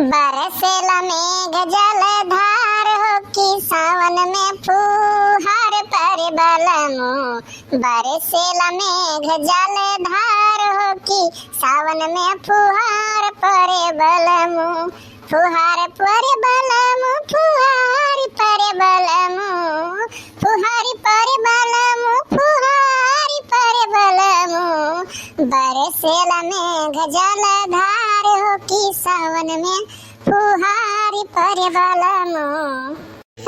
बरसेला मेघ जलधार हो कि सावन में फुहार पर बलमो। बरसेला मेघ जलधार हो कि सावन में फुहार पर बलमो। फुहार पर बलमो, फुहार पर बलमो, फुहार पर बलमो, फुहार पर बलमो। बरसेला मेघ जलधार हो कि सावन में फुहारी पर बलमो।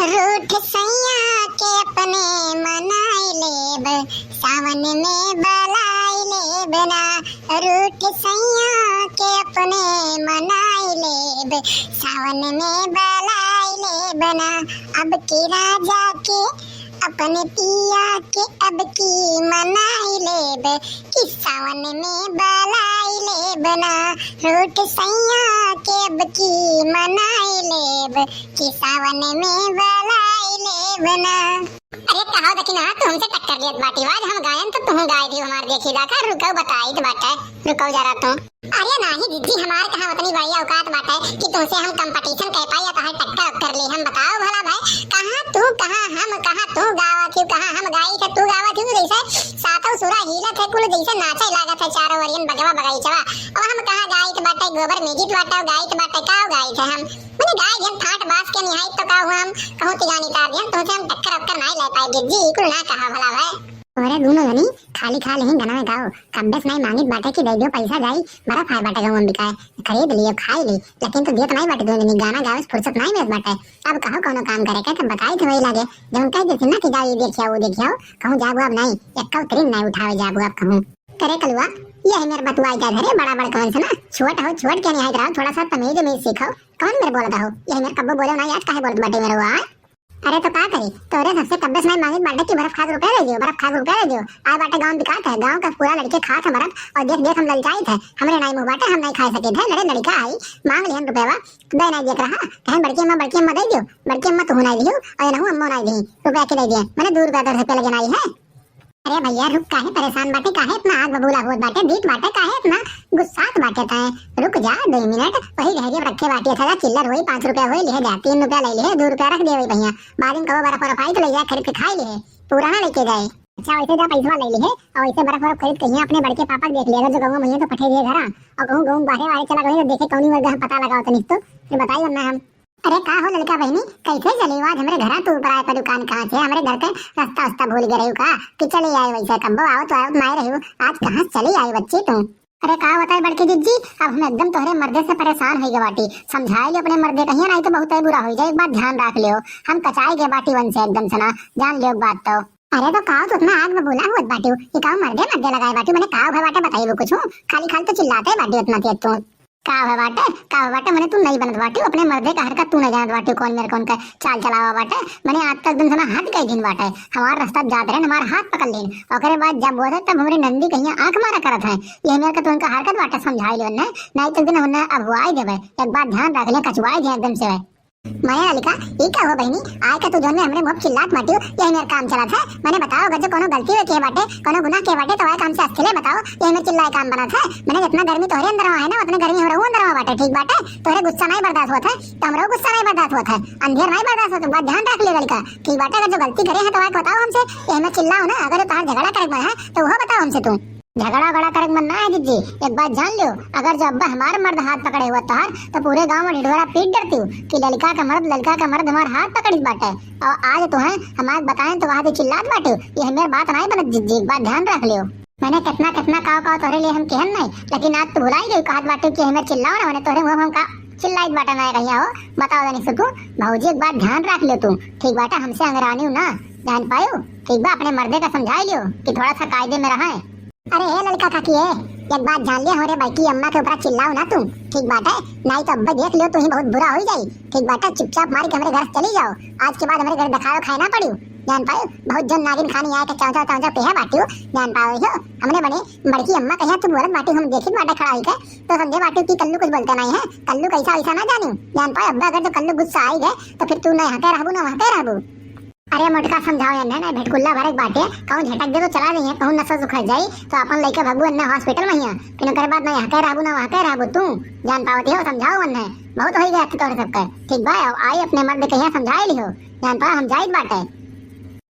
रूठ सैया के अपने मनाई लेब, सावन में बलाई लेब ना। रूठ सैया के अपने मनाई लेब, सावन में बलाई लेब ना। अब की राजा के अपने पिया के अब की मनाई लेब, कि सावन में बलाई लेब ना। रूठ सैया के अब की मनाई लेब, कि सावन में बलाई लेब ना। अरे कहो दकिन तू हमसे टक्कर लियत बाटी, आज हम गायन तो तुम गाय दी हमार देखी दाका। रुको बताई तो बाटा, रुको जरा तुम। अरे नाही दीदी, हमार कहां उतनी बड़ी औकात बाटा है कि तुमसे हम कंपटीशन कह पाई या तो टक्कर कर ले। हम बताओ भला भाई, कहां तू कहां हम, कहां तू गावत थी, कहां हम गाई के तू गावत थी। जैसे सातों सुरा हीलत है कुल, जैसे नाचे लागत है चारों वरियन बगवा बगईचवा। और हम कहां गाई के बाटा, गोबर मेजित बाटा गाई के बाटा का गाई थे हम। मैंने गाय जन ठाट बास के निहाई तो का हुआ हम कहूं तिगानी तार जन तुमसे हम टक्कर नहीं ले पाए जी। कुल ना कहा भला भाई। अरे दोनों जनी खाली खा लें गाना में गाओ, कब्बस नहीं मांगित बाटे की दे दो पैसा जाई बड़ा फाय बाटे गाँव में बिकाए। खरीद लिए खाई ली, लेकिन तो दियत नहीं बाटे दोनों जनी। गाना गावे फुर्सत नहीं मिलत बाटे। अब कहो कोनो काम करे का, तब बताई तो वही लागे जब कह देती ना कि जाओ ये देखियो वो देखियो। कहूं जाबू अब नहीं, एक कौ तरीन नहीं उठावे जाबू अब कहूं। करे कलुआ ये मेरे बतुआ जा धरे बड़ा बड़ा कौन से ना छोट हो, छोट के नहीं हाइट रहो, थोड़ा सा तमीज में सीखो। कौन मेरे बोलता हो ये मेरे कब्बो बोले ना, आज काहे बोलत बाटे मेरे हुआ। अरे तो का करी तोरे सबसे कब्बस नहीं मांगी बाटे की बर्फ खास रुपए दे दियो, बर्फ खास रुपए दे दियो। आ बाटे गांव बिकात है, गांव का पूरा लड़के खात है बर्फ। और देख देख हम ललचाई थे, हमरे नहीं मुंह बाटे, हम नहीं खा सके थे। मेरे लड़का आई मांग लिहन रुपएवा दे नहीं देख रहा, कहें बड़की अम्मा दे दियो। बड़की अम्मा तू नहीं दियो और ना अम्मा नहीं दी, रुपया के दे दिए। मैंने 2 रुपया 10 रुपया लगे नहीं है। अरे भैया रुक, काहे परेशान बाटे, काहे इतना आग बबूला होत बाटे, डीट बाटे काहे इतना गुस्सात बाटे ताए। रुक जा 2 मिनट, वही रह रखे बाटे था। चिल्लर होई 5 रुपया होई ले जा, 3 रुपया ले ले, 2 रुपया रख दे भैया। बाद में कहो बर्फ बर्फ आई तो ले जा खरीद के खाई ले, पुराना लेके जाए। अच्छा वैसे जा पैसा ले ले और वैसे बर्फ बर्फ खरीद के अपने बड़के पापा देख लिएगा जो गाँव में तो पठे दिए घर। और कहूँ गाँव बाहर वाले चला गए देखे कौनी वर्ग पता लगाओ तो निस्तो फिर बताइए वरना हम। अरे का हो लड़का बहनी कैसे चली आज हमारे घर तू ऊपर आए पर दुकान कहाँ से, हमारे घर के रास्ता रास्ता भूल गए का कि चली आई वैसे कब्बो आओ तो आओ नहीं रही हो, आज कहाँ चली आई बच्ची तू। अरे का बताए बड़की दीदी, अब हम एकदम तोहरे मर्दे से परेशान हो गए बाटी। समझाई लियो अपने मर्दे कहिए नहीं तो बहुत बुरा हो जाए। एक बात ध्यान रख लियो, हम कचाई गए बाटी वन से एकदम सना जान लियो बात तो। अरे तो काओ तो उतना आग में बोला हुआ बाटी, ये काओ मर्दे मर्दे लगाए बाटी। मैंने काओ है बाटे बताइए वो कुछ हूँ, खाली खाली तो चिल्लाते बाटी उतना तेज तू। का बाटे मैंने तू नहीं बनत बाटी, अपने मर्दे का हरकत तू नहीं जानत बाटी। कौन मेरे कौन का चाल चलावा बाटे, मैंने आज तक दिन सना हट गई दिन बाटे। हमारा रास्ता जाते रहे हमारा हाथ पकड़ लेन और बाद जब बोले तब हमारी नंदी कहीं आंख मारा करत है। ये मेरे का तो उनका हरकत बाटे समझाई लो ने, नहीं तो दिन हमने अब आई देवे। एक बात ध्यान रख ले, कचवाई दे एकदम से। माया लिखा ये क्या हो बहनी आय का तू जोन में हमरे मुंह चिल्लात बाटी, यही मेरा काम चला था। मैंने बताओ अगर जो कोनो गलती के बाटे कोनो गुनाह के बाटे तो आय काम से अकेले बताओ, यही में चिल्लाए काम बना था। मैंने जितना गर्मी तोहरे अंदर है ना उतने गर्मी हो रहा अंदर बाटे, ठीक बाटे। तोहरे गुस्सा नहीं बर्दाश्त होता है तो हमरो गुस्सा नहीं बर्दाश्त होता है, अंधेर नहीं बर्दाश्त होता। बात ध्यान रख ले लड़का, ठीक बाटे। अगर जो गलती करे है तो आय बताओ हमसे, यही में चिल्लाओ ना। अगर तार झगड़ा करे है तो वो बताओ हमसे। तू झगड़ा बड़ा करक मन ना है दीदी, एक बात जान लो, अगर जो अब्बा हमारे मर्द हाथ पकड़े हुआ तार तो पूरे गांव में ढिढोरा पीट डरती हूँ कि लड़का का मर्द हमारे हाथ पकड़ी बाटे। और आज तो है हमारे बताएं तो वहाँ चिल्लात बाटे, ये मेरी बात नहीं बनत दीदी, एक बात ध्यान रख लियो। मैंने कितना काव तोहरे लिए हम कहन नहीं, लेकिन आज तो भुलाई गई कहत बाटे कि हमें चिल्लाओ ना। मैंने तोहरे मुंह हम का चिल्लाई बाटा ना कहिया हो, बताओ जानी सुकू भाऊजी एक बात ध्यान रख लियो तू, ठीक बाटा। हमसे अंगरानी हूँ ना जान पायो, ठीक बा। अपने मर्दे का समझा लियो कि थोड़ा सा कायदे में रहा है। अरे हे लड़का काकी है, एक बात जान लिया हमारे बाकी अम्मा के ऊपर चिल्लाओ ना तुम, ठीक बात है। नहीं तो अब्बा देख लियो तो ही बहुत बुरा हो जाए, ठीक बात है। चुपचाप मार के हमारे घर चली जाओ, आज के बाद हमारे घर दिखाओ खाए ना पड़ियो, जान पाओ। बहुत जन नागिन खानी आए के चाचा पेहा बाटियो, जान पाओ हो। हमने बने बड़की अम्मा कहिया तू बोलत बाटी, हम देखी बाटा खड़ा होके तो समझे बाटी की कल्लू कुछ बोलते नहीं है। कल्लू कैसा वैसा ना जानियो, जान पाओ। अब्बा अगर तो कल्लू गुस्सा आई गए तो फिर तू ना हटे रहबू ना वहां रहबू। अरे मोटका समझाओ या ना भेटकुल्ला भरक बाटे कहूं झटक दे तो चला रही है कहूं नस सुखर जाई तो अपन लइका भगु अन्ना हॉस्पिटल में हिया फिर करे बात नहीं हके रहबू ना हके रहबू तू जान पावती हो समझाओ अन्ना बहुत हो गया तोरे सबके ठीक बा आई अपने मर्द कहिया समझाए लियो जान पा हम जाइत बाटे।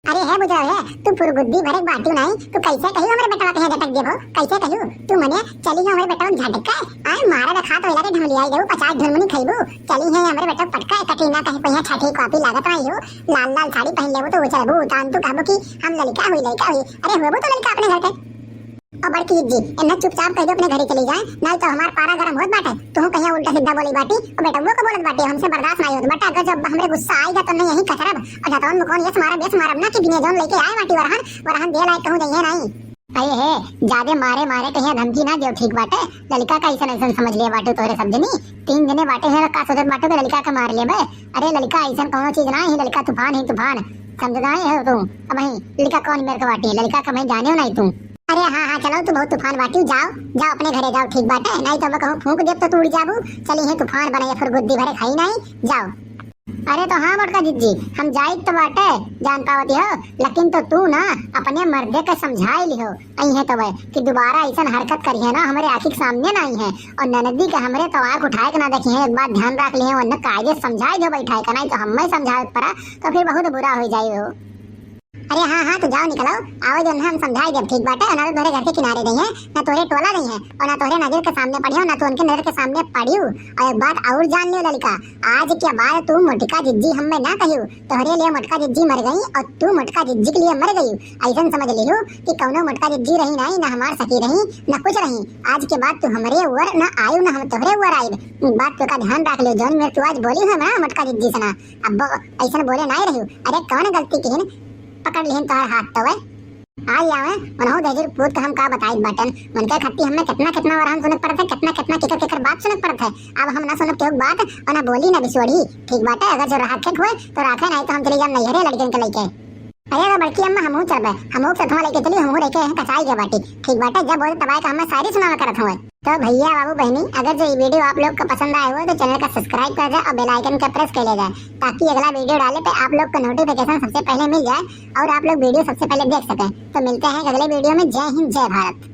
अरे है बुझा है तू पुरगुद्दी भरक बाटू नहीं तू कैसे कहियो हमरे बेटा कहिया झटक देबो कैसे कहियो तू मने चली है हमरे बेटा झटक का आय मारे रखा तो इला के ढमलिया जाऊ 50 ढमनी खइबू चली है हमरे बेटा पटका कटीना कहीं पहिया छठी कॉपी लागत आई हो लाल लाल साड़ी पहन लेबो तो चलबू तान तू कहबो कि हम लड़का हुई अरे होबो तो लड़का अपने घर के और बड़की जी इन्हें चुपचाप कह दो अपने घर चली जाए नहीं तो हमार पारा गरम होत बाटे तू कहीं उल्टा सीधा बोली बाटी और बेटा वो को बोलत बाटी हमसे बर्दाश्त नहीं होत बेटा अगर जब हमरे गुस्सा आएगा तो नहीं यही कचरब और जतवन मुकोन ये मारब ना कि बिने जोन लेके आए माटी वरहन दे लायक कहूं जइए नहीं अरे है ज्यादा मारे कहीं धमकी ना दो ठीक बाटे लड़का का ऐसा समझ लिया बाटे तोरे सब जनी 3 जने बाटे है का सोचत बाटे तो लड़का का मार ले बे अरे लड़का ऐसा कोनो चीज ना ही लड़का तूफान समझदा है तू अब ही लड़का कौन मेरे का बाटी लड़का का मैं जाने नहीं तू अरे हाँ चलो तू बहुत तूफान बाटी जाओ अपने घरे जाओ ठीक बाटे नहीं तो मैं कहूं फूंक देब तो तू उड़ जाबू चली है तूफान बनाया फिर गुद्दी भरे खाई नहीं जाओ। अरे तो हाँ मोटका जिज्जी हम जाई तो बाटे जान पावती हो लेकिन तो तू ना अपने मर्दे के समझाई लिहो आई है तो वह कि दोबारा ऐसा हरकत करी है ना हमारे आंखी के सामने ना आई है और ननदी के हमरे तो आंख उठाए के ना देखी है एक बात ध्यान रख लिए वरना कायदे समझाए जो बैठाए का नहीं तो हम समझाए पड़ा तो फिर बहुत बुरा हो जाए हो। अरे हाँ तो जाओ निकलो आओ जो हम समझाई जब ठीक बाटे ना तोरे घर के किनारे नहीं है ना तोरे टोला नहीं है और ना तोरे नजर के सामने पड़ी हो ना तो उनके नजर के सामने पड़ी हो और एक बात और जान लियो ललिका आज के बाद तू मोटका जिज्जी हमें ना कहियो तोहरे लिए मोटका जिज्जी मर गई और तू मोटका जिज्जी के लिए मर गई ऐसा समझ लियो कि कौनो मोटका जिज्जी रही नहीं ना हमार सखी रही ना कुछ रही आज के बाद तू हमरे ऊपर ना आयु ना हम तोहरे ऊपर आई बात तो का ध्यान रख लियो जौन मेरे तू आज बोली है ना मोटका जिज्जी से ना अब ऐसा बोले नहीं रहियो अरे कौन गलती की पकड़ लिहन तोहर हाथ तो वे आई आवे मनहु देजर पूत के हम का बताई बटन मन के खट्टी हमें कितना और हम सुनत पड़त है कितना केकर बात सुनत पड़त है अब हम ना सुनत के बात और ना बोली ना बिसोड़ी ठीक बात है अगर जो राखे होए तो राखे नहीं तो हम चले जाम नहीं रे लड़कन के लेके अरे बड़की अम्मा हमहू चलबे हमहू से थोड़ा लेके चली हमहू लेके कचाई के बाटी ठीक बात है जब बोले तबाय का हमें सारी सुनावा करत हुए तो भैया बाबू बहनी अगर जो ये वीडियो आप लोग को पसंद आया हो तो चैनल का सब्सक्राइब कर जाए और बेल आइकन का प्रेस कर ले जाए ताकि अगला वीडियो डाले पे आप लोग को नोटिफिकेशन सबसे पहले मिल जाए और आप लोग वीडियो सबसे पहले देख सकें। तो मिलते हैं अगले वीडियो में। जय हिंद जय भारत।